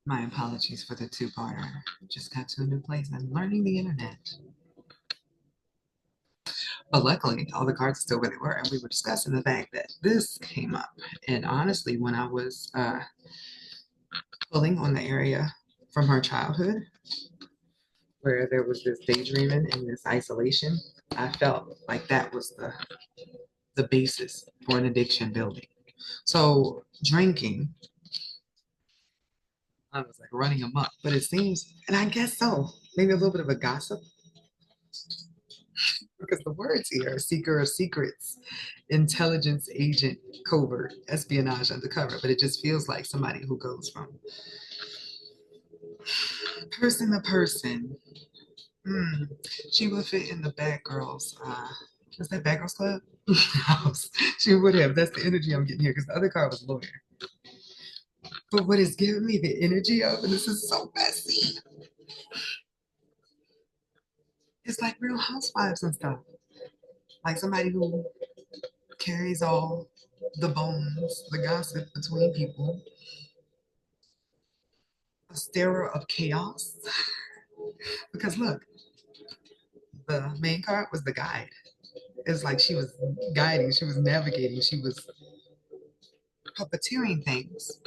My apologies for the two-parter. Just got to a new place. I'm learning the internet. But luckily, all the cards are still where they were. And we were discussing the fact that this came up. And honestly, when I was pulling on the area from her childhood, where there was this daydreaming and this isolation, I felt like that was the basis for an addiction building. So drinking, I was like running amok. But it seems, and I guess so, maybe a little bit of a gossip because the words here are seeker of secrets, intelligence agent, covert, espionage, undercover. But it just feels like somebody who goes from person to person. Hmm. She would fit in the Bad Girls. Was that Bad Girls Club? House. She would have. That's the energy I'm getting here because the other card was lawyer. But what is giving me the energy of, and this is so messy, it's like Real Housewives and stuff. Like somebody who carries all the bones, the gossip between people, a stirrer of chaos. Because look, the main card was the guide. It's like she was guiding, she was navigating, she was puppeteering things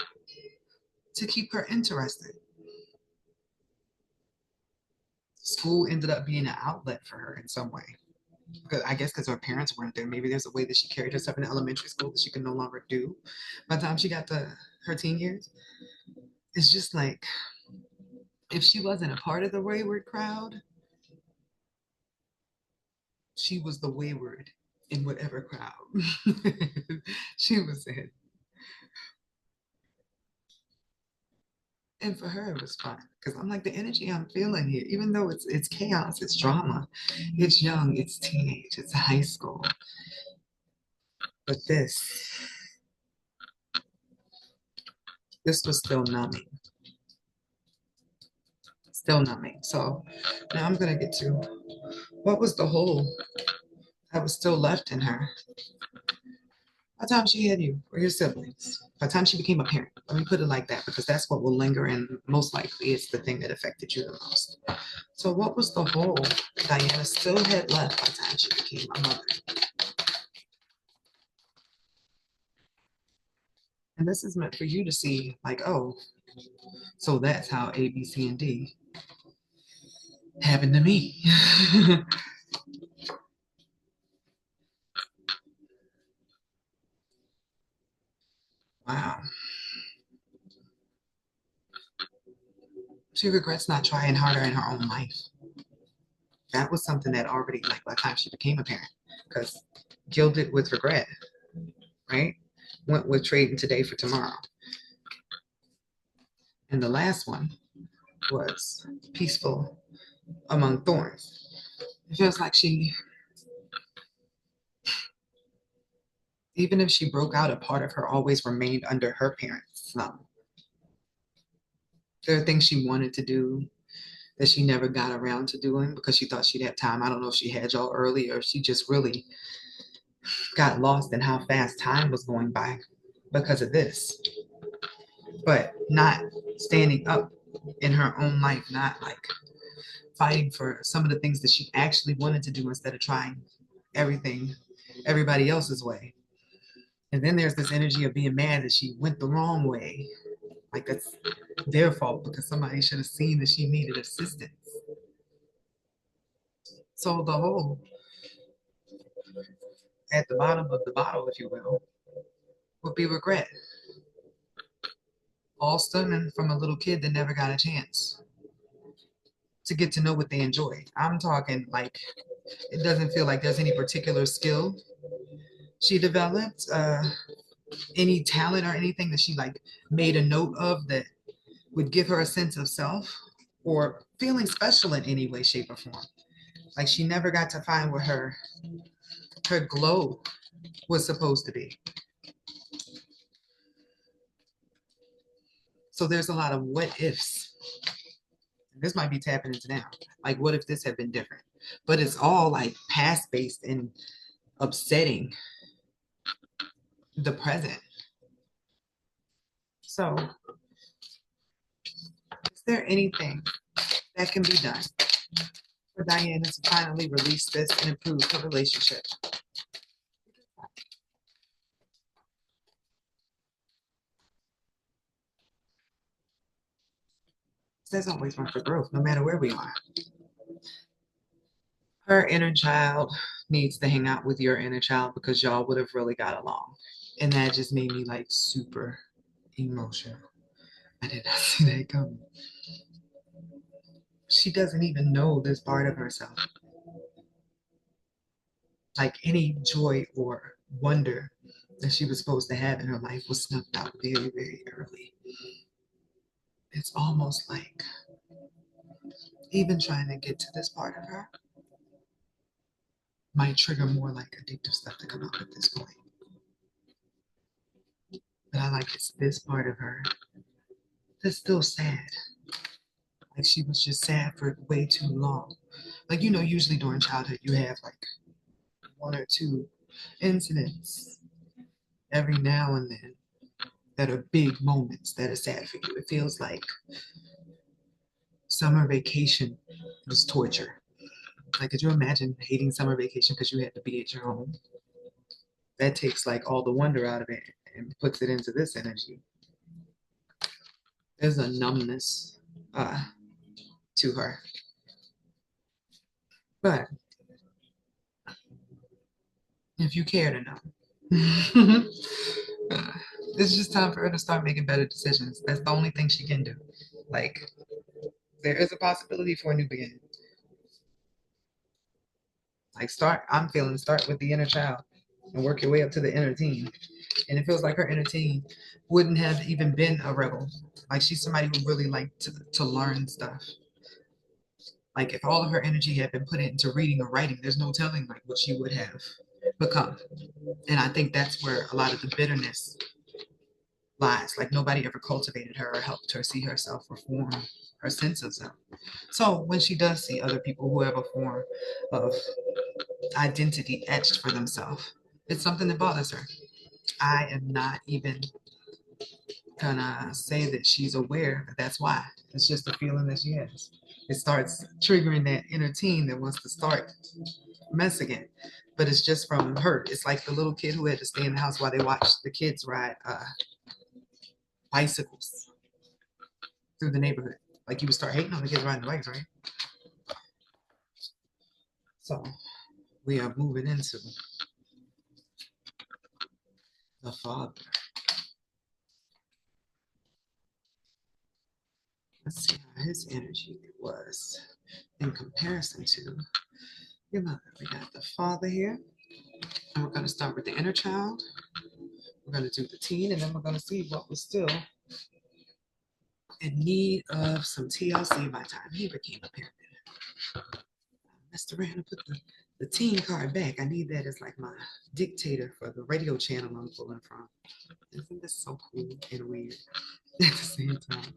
to keep her interested. School ended up being an outlet for her in some way. Because I guess because her parents weren't there, maybe there's a way that she carried herself in elementary school that she could no longer do by the time she got to her teen years. It's just like if she wasn't a part of the wayward crowd, she was the wayward in whatever crowd she was in. And for her, it was fun because I'm like the energy I'm feeling here, even though it's chaos, it's drama, it's young, it's teenage, it's high school. But this was still numbing. So now I'm gonna get to what was the hole that was still left in her by the time she had you or your siblings, by the time she became a parent. Let me put it like that because that's what will linger and most likely it's the thing that affected you the most. So what was the hole Diana still had left by the time she became a mother? And this is meant for you to see, like, oh, so that's how A, B, C, and D happened to me. Wow. She regrets not trying harder in her own life. That was something that already, like, by the time she became a parent, because gilded with regret, right? Went with trading today for tomorrow. And the last one was peaceful among thorns. It feels like she, even if she broke out, a part of her always remained under her parents' thumb. There are things she wanted to do that she never got around to doing because she thought she'd have time. I don't know if she had y'all early or if she just really got lost in how fast time was going by because of this. But not standing up in her own life, not like fighting for some of the things that she actually wanted to do instead of trying everything everybody else's way. And then there's this energy of being mad that she went the wrong way. Like that's their fault because somebody should have seen that she needed assistance. So the whole at the bottom of the bottle, if you will, would be regret. All stemming from a little kid that never got a chance to get to know what they enjoy. I'm talking like it doesn't feel like there's any particular skill she developed, any talent or anything that she like made a note of that would give her a sense of self or feeling special in any way, shape, or form. Like she never got to find where her glow was supposed to be. So there's a lot of what ifs. This might be tapping into now. Like, what if this had been different? But it's all like past based and upsetting the present. So there anything that can be done for Diana to finally release this and improve her relationship? There's always room for growth, no matter where we are. Her inner child needs to hang out with your inner child because y'all would have really got along. And that just made me like super emotional. I did not see that coming. She doesn't even know this part of herself. Like any joy or wonder that she was supposed to have in her life was snuffed out very, very early. It's almost like even trying to get to this part of her might trigger more like addictive stuff to come out at this point. But I like it's this part of her that's still sad. Like she was just sad for way too long. Like, usually during childhood, you have like one or two incidents every now and then that are big moments that are sad for you. It feels like summer vacation was torture. Like, could you imagine hating summer vacation because you had to be at your home? That takes like all the wonder out of it and puts it into this energy. There's a numbness uh, to her. But if you care to know, uh, it's just time for her to start making better decisions. That's the only thing she can do. Like, there is a possibility for a new beginning. Like, start with the inner child and work your way up to the inner teen. And it feels like her inner teen wouldn't have even been a rebel. Like, she's somebody who really liked to learn stuff. Like, if all of her energy had been put into reading or writing, there's no telling like what she would have become. And I think that's where a lot of the bitterness lies. Like, nobody ever cultivated her or helped her see herself or form her sense of self. So when she does see other people who have a form of identity etched for themselves, it's something that bothers her. I am not even gonna say that she's aware that that's why. It's just a feeling that she has. It starts triggering that inner teen that wants to start mess again. But it's just from hurt. It's like the little kid who had to stay in the house while they watched the kids ride bicycles through the neighborhood. Like, you would start hating on the kids riding the bikes, right? So we are moving into the father. Let's see how his energy was in comparison to your mother. We got the father here, and we're going to start with the inner child. We're going to do the teen, and then we're going to see what was still in need of some TLC by the time he became a parent. I messed around and put the teen card back. I need that as like my dictator for the radio channel I'm pulling from. Isn't this so cool and weird at the same time?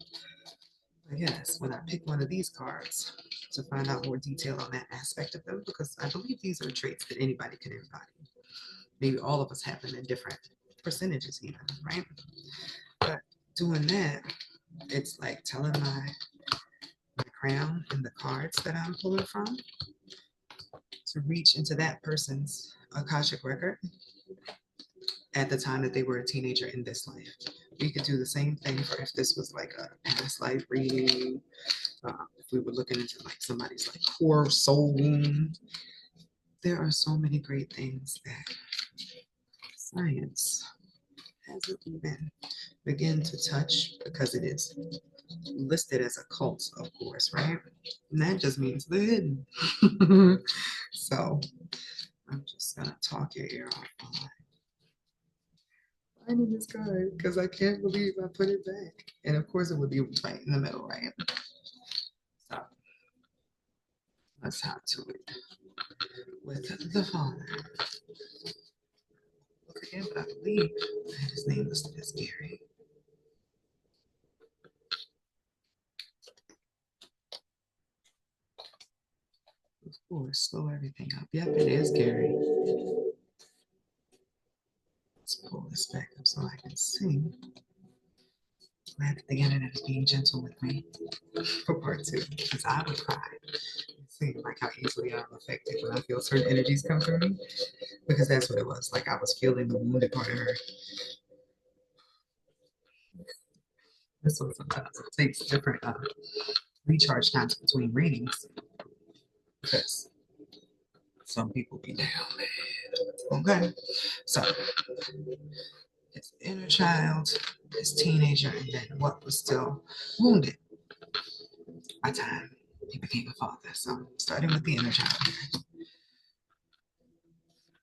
But yes, when I pick one of these cards to find out more detail on that aspect of them, because I believe these are traits that anybody can embody. Maybe all of us have them in different percentages even, right? But doing that, it's like telling my crown and the cards that I'm pulling from to reach into that person's Akashic record at the time that they were a teenager in this life. We could do the same thing for if this was like a past life reading, if we were looking into like somebody's like core soul wound. There are so many great things that science hasn't even begun to touch because it is listed as a cult, of course, right? And that just means the hidden. So I'm just gonna talk your ear off. I need this card because I can't believe I put it back. And of course, it would be right in the middle, right? So let's hop to it with the father. Look again, but I believe I had his name listed as Gary. Of course, slow everything up. Yep, it is Gary. Let's pull this back up so I can see. glad that the internet is being gentle with me for part two, because I would cry. See, like how easily I'm affected when I feel certain energies come through me, because that's what it was. Like I was feeling the wounded part of her. This one sometimes it takes different recharge times between readings because some people be down there. Okay, so his inner child, his teenager, and then what was still wounded by time he became a father. So starting with the inner child,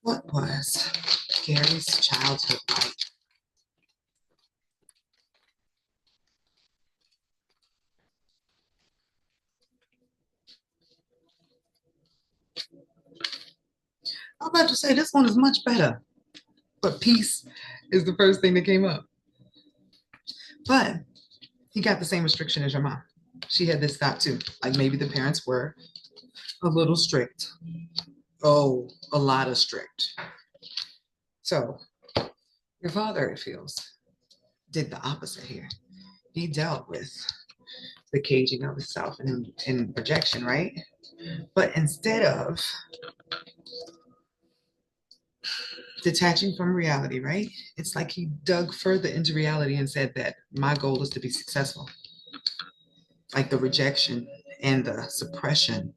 what was Gary's childhood like? I'm about to say this one is much better, but peace is the first thing that came up. But he got the same restriction as your mom. She had this thought too. Like maybe the parents were a little strict. Oh, a lot of strict. So your father, it feels, did the opposite here. He dealt with the caging of himself and projection, right? But instead of detaching from reality, right? It's like he dug further into reality and said that my goal is to be successful. Like the rejection and the suppression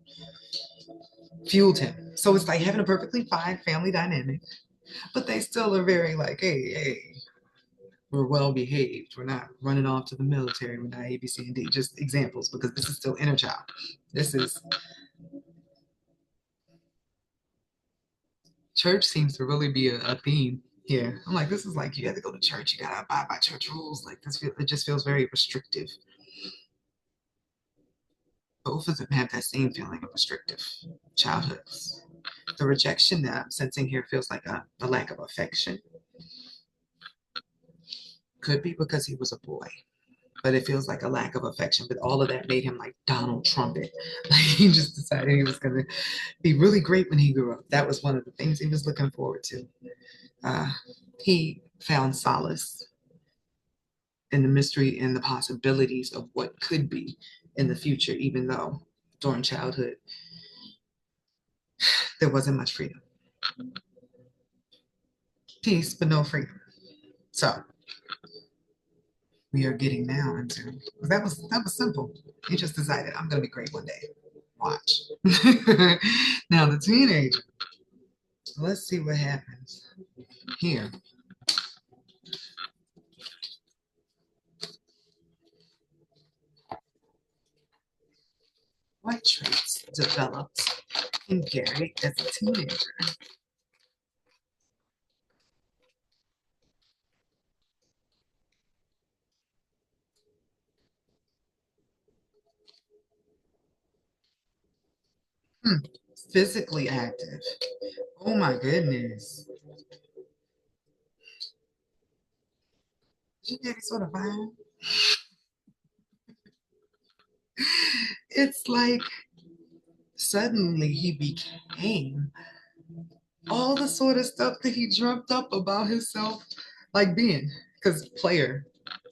fueled him. So it's like having a perfectly fine family dynamic, but they still are very like, hey, hey, we're well behaved. We're not running off to the military. We're not A, B, C, and D. Just examples because this is still inner child. This is church seems to really be a theme here. I'm like, this is like you have to go to church. You gotta abide by church rules. Like this, it just feels very restrictive. Both of them have that same feeling of restrictive childhoods. The rejection that I'm sensing here feels like a lack of affection. Could be because he was a boy, but it feels like a lack of affection. But all of that made him like Donald Trumpet. Like he just decided he was going to be really great when he grew up. That was one of the things he was looking forward to. Uh, he found solace in the mystery and the possibilities of what could be in the future, even though during childhood there wasn't much freedom. Peace, but no freedom. So we are getting now into that was simple. He just decided I'm gonna be great one day. Watch. Now the teenager. Let's see what happens here. What traits developed in Gary as a teenager? Hmm. Physically active. Oh my goodness. You get sort of vibe. It's like suddenly he became all the sort of stuff that he dreamt up about himself, like being, because player,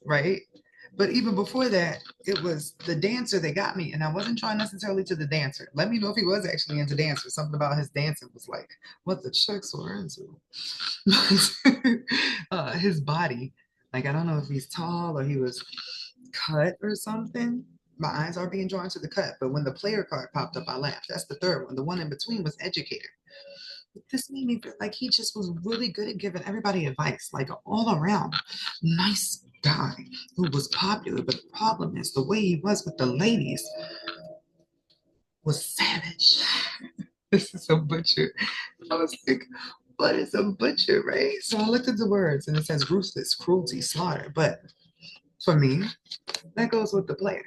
right? But even before that, it was the dancer that got me, and I wasn't trying necessarily to the dancer. Let me know if he was actually into dancers. Something about his dancing was like what the chicks were into. His body, like I don't know if he's tall or he was cut or something. My eyes are being drawn to the cut, but when the player card popped up, I laughed. That's the third one. The one in between was educator. This made me feel like he just was really good at giving everybody advice, like an all around nice guy who was popular. But the problem is the way he was with the ladies was savage. This is a butcher. I was like, what is a butcher, right? So I looked at the words and it says ruthless, cruelty, slaughter. But for me, that goes with the player.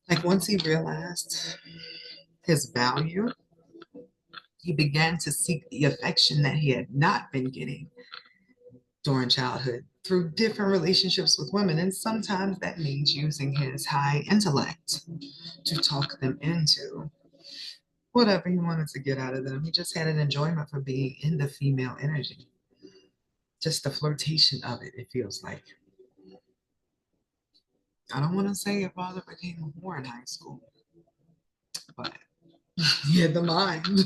Like once he realized his value, he began to seek the affection that he had not been getting during childhood through different relationships with women. And sometimes that means using his high intellect to talk them into whatever he wanted to get out of them. He just had an enjoyment for being in the female energy. Just the flirtation of it, it feels like. I don't want to say your father became a whore in high school, but he had the mind.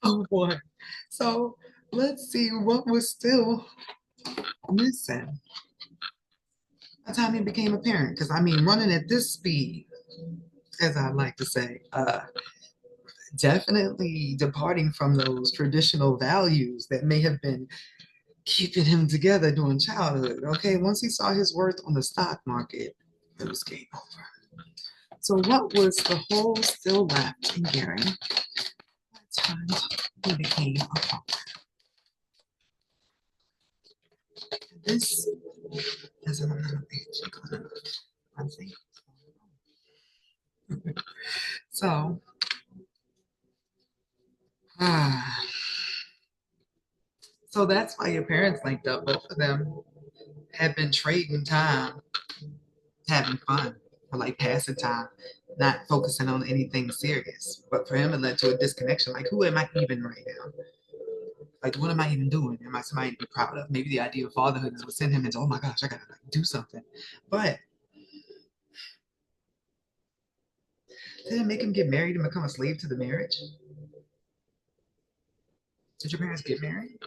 Oh boy. So let's see what was still missing by the time he became a parent. Because I mean, running at this speed, as I like to say, definitely departing from those traditional values that may have been keeping him together during childhood. Okay, once he saw his worth on the stock market, it was game over. So what was the hole still left in Gary by the time he became a father? This is another page. Let's see. So, ah, so that's why your parents linked up. Both of them had been trading time, having fun, or like passing time, not focusing on anything serious. But for him, it led to a disconnection. Like, who am I even right now? Like, what am I even doing? Am I somebody to be proud of? Maybe the idea of fatherhood is what sent him into, oh my gosh, I gotta like, do something. But did it make him get married and become a slave to the marriage? Did your parents get married?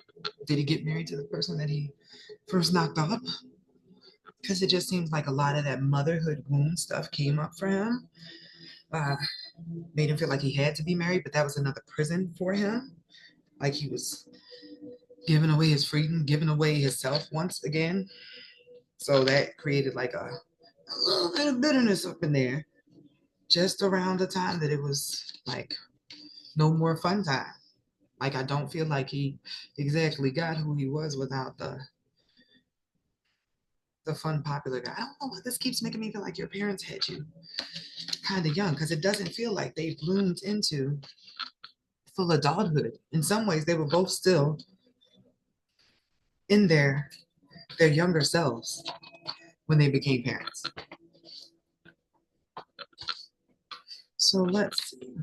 Did he get married to the person that he first knocked up? Because it just seems like a lot of that motherhood wound stuff came up for him. Uh, Made him feel like he had to be married, but that was another prison for him. Like he was giving away his freedom, giving away his self once again. So that created like a little bit of bitterness up in there just around the time that it was like no more fun time. Like I don't feel like he exactly got who he was without the fun popular guy. I don't know why this keeps making me feel like your parents had you kind of young because it doesn't feel like they bloomed into full adulthood. In some ways, they were both still in their younger selves when they became parents. So let's see.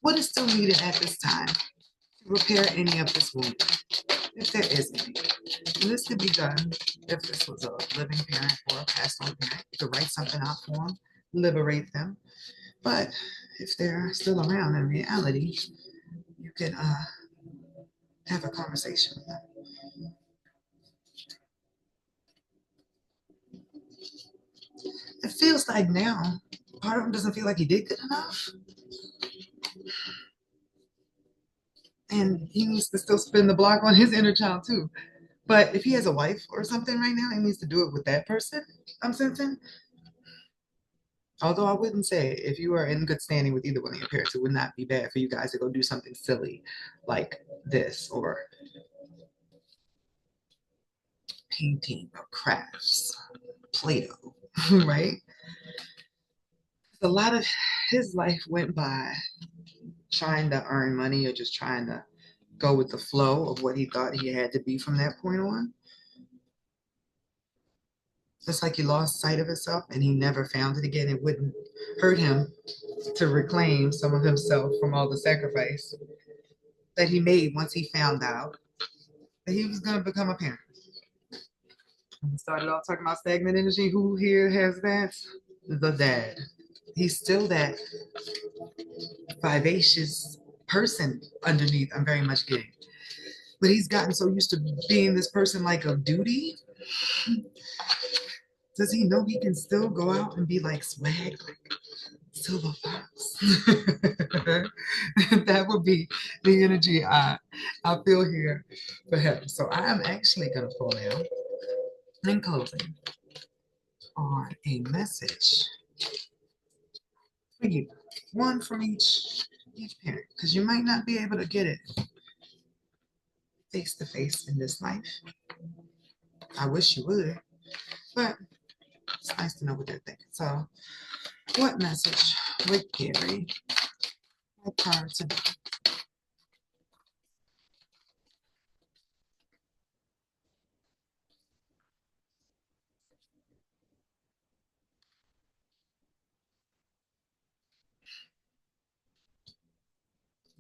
What is still needed at this time to repair any of this wound, if there is any? And this could be done if this was a living parent or a passed on parent. You could write something out for them, liberate them. But if they're still around in reality, you can have a conversation with them. It feels like now, part of him doesn't feel like he did good enough. And he needs to still spin the block on his inner child too. But if he has a wife or something right now, he needs to do it with that person. I'm sensing. Although I wouldn't say if you are in good standing with either one of your parents, it would not be bad for you guys to go do something silly like this or painting or crafts, Play-Doh, right? A lot of his life went by trying to earn money or just trying to go with the flow of what he thought he had to be from that point on. It's like he lost sight of himself and he never found it again. It wouldn't hurt him to reclaim some of himself from all the sacrifice that he made once he found out that he was going to become a parent. We started off talking about stagnant energy. Who here has that? The dad. He's still that vivacious person underneath. I'm very much getting. But he's gotten so used to being this person like of duty. Does he know he can still go out and be like swag, like Silver Fox? That would be the energy I feel here for him. So I'm actually gonna pull now in closing on a message for you, one from each parent, because you might not be able to get it face to face in this life. I wish you would, but it's nice to know what they're thinking. So, what message would Gary like her to know?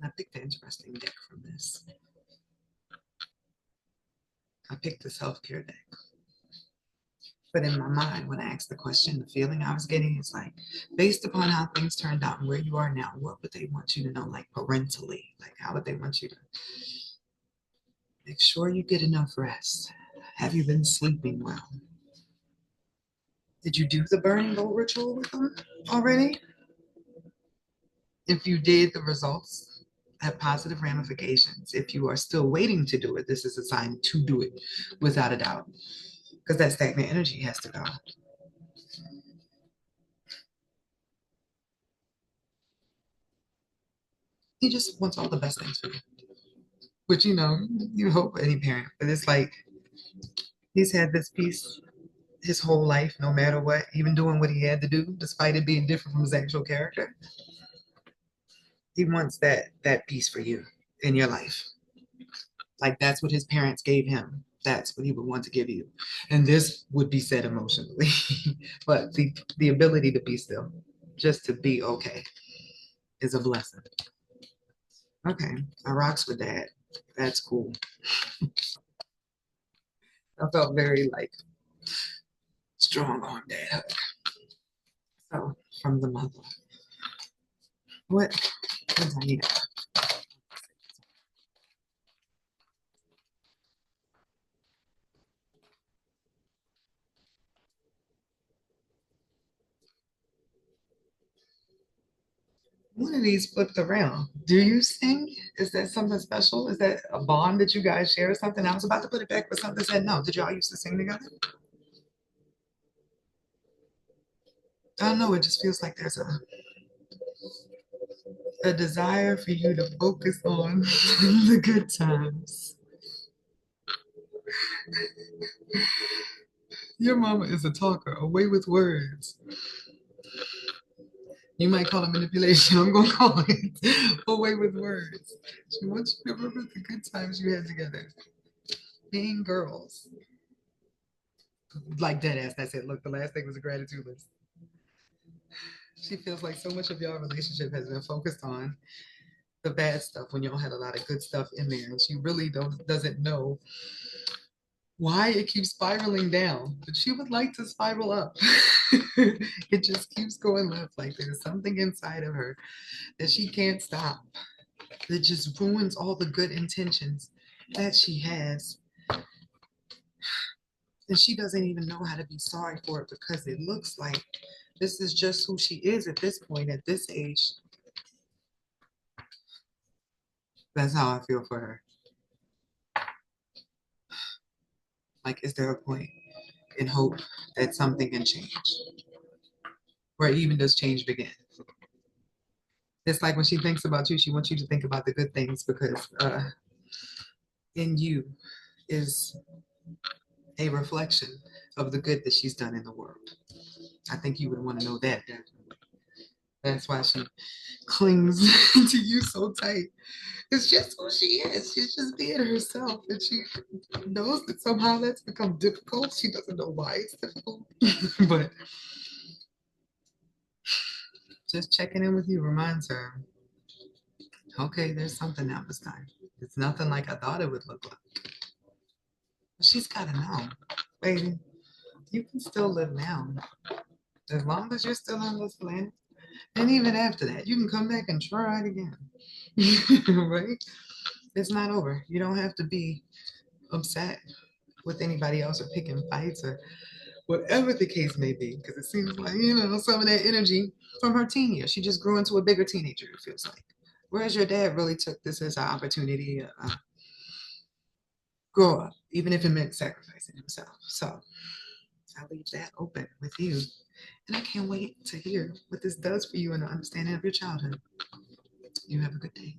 I picked an interesting deck from this. I picked the self-care deck. But in my mind, when I asked the question, the feeling I was getting is like, based upon how things turned out and where you are now, what would they want you to know, like parentally? Like, how would they want you to make sure you get enough rest? Have you been sleeping well? Did you do the burning bowl ritual with them already? If you did, the results have positive ramifications. If you are still waiting to do it, this is a sign to do it without a doubt, because that stagnant energy has to go. He just wants all the best things for you, which you hope any parent, but it's like he's had this peace his whole life, no matter what, even doing what he had to do, despite it being different from his actual character. He wants that peace for you in your life. Like that's what his parents gave him. That's what he would want to give you. And this would be said emotionally. But the ability to be still, just to be okay, is a blessing. Okay, I rocks with that. That's cool. I felt very like strong on that. So from the mother. What I need? One of these flipped around. Do you sing? Is that something special? Is that a bond that you guys share or something? I was about to put it back, but something said no. Did y'all used to sing together? I don't know. It just feels like there's a desire for you to focus on the good times. Your mama is a talker, away with words. You might call it manipulation. I'm going to call it away with words. She wants you to remember the good times you had together. Being girls. Like dead ass. That's it. Look, the last thing was a gratitude list. She feels like so much of your relationship has been focused on the bad stuff when y'all had a lot of good stuff in there. And she really doesn't know why it keeps spiraling down, but she would like to spiral up. It just keeps going left. Like there's something inside of her that she can't stop. That just ruins all the good intentions that she has. And she doesn't even know how to be sorry for it because it looks like this is just who she is at this point, at this age. That's how I feel for her. Like, is there a point in hope that something can change? Where even does change begin? It's like when she thinks about you, she wants you to think about the good things because in you is a reflection of the good that she's done in the world. I think you would want to know that, definitely. That's why she clings to you so tight. It's just who she is. She's just being herself. And she knows that somehow that's become difficult. She doesn't know why it's difficult. But just checking in with you reminds her, okay, there's something that was done. It's nothing like I thought it would look like. But she's got to know, baby, you can still live now. As long as you're still on this planet. And even after that, you can come back and try it again. Right? It's not over. You don't have to be upset with anybody else or picking fights or whatever the case may be. Because it seems like, some of that energy from her teen years. She just grew into a bigger teenager, it feels like. Whereas your dad really took this as an opportunity to grow up, even if it meant sacrificing himself. So I'll leave that open with you. And I can't wait to hear what this does for you and the understanding of your childhood. You have a good day.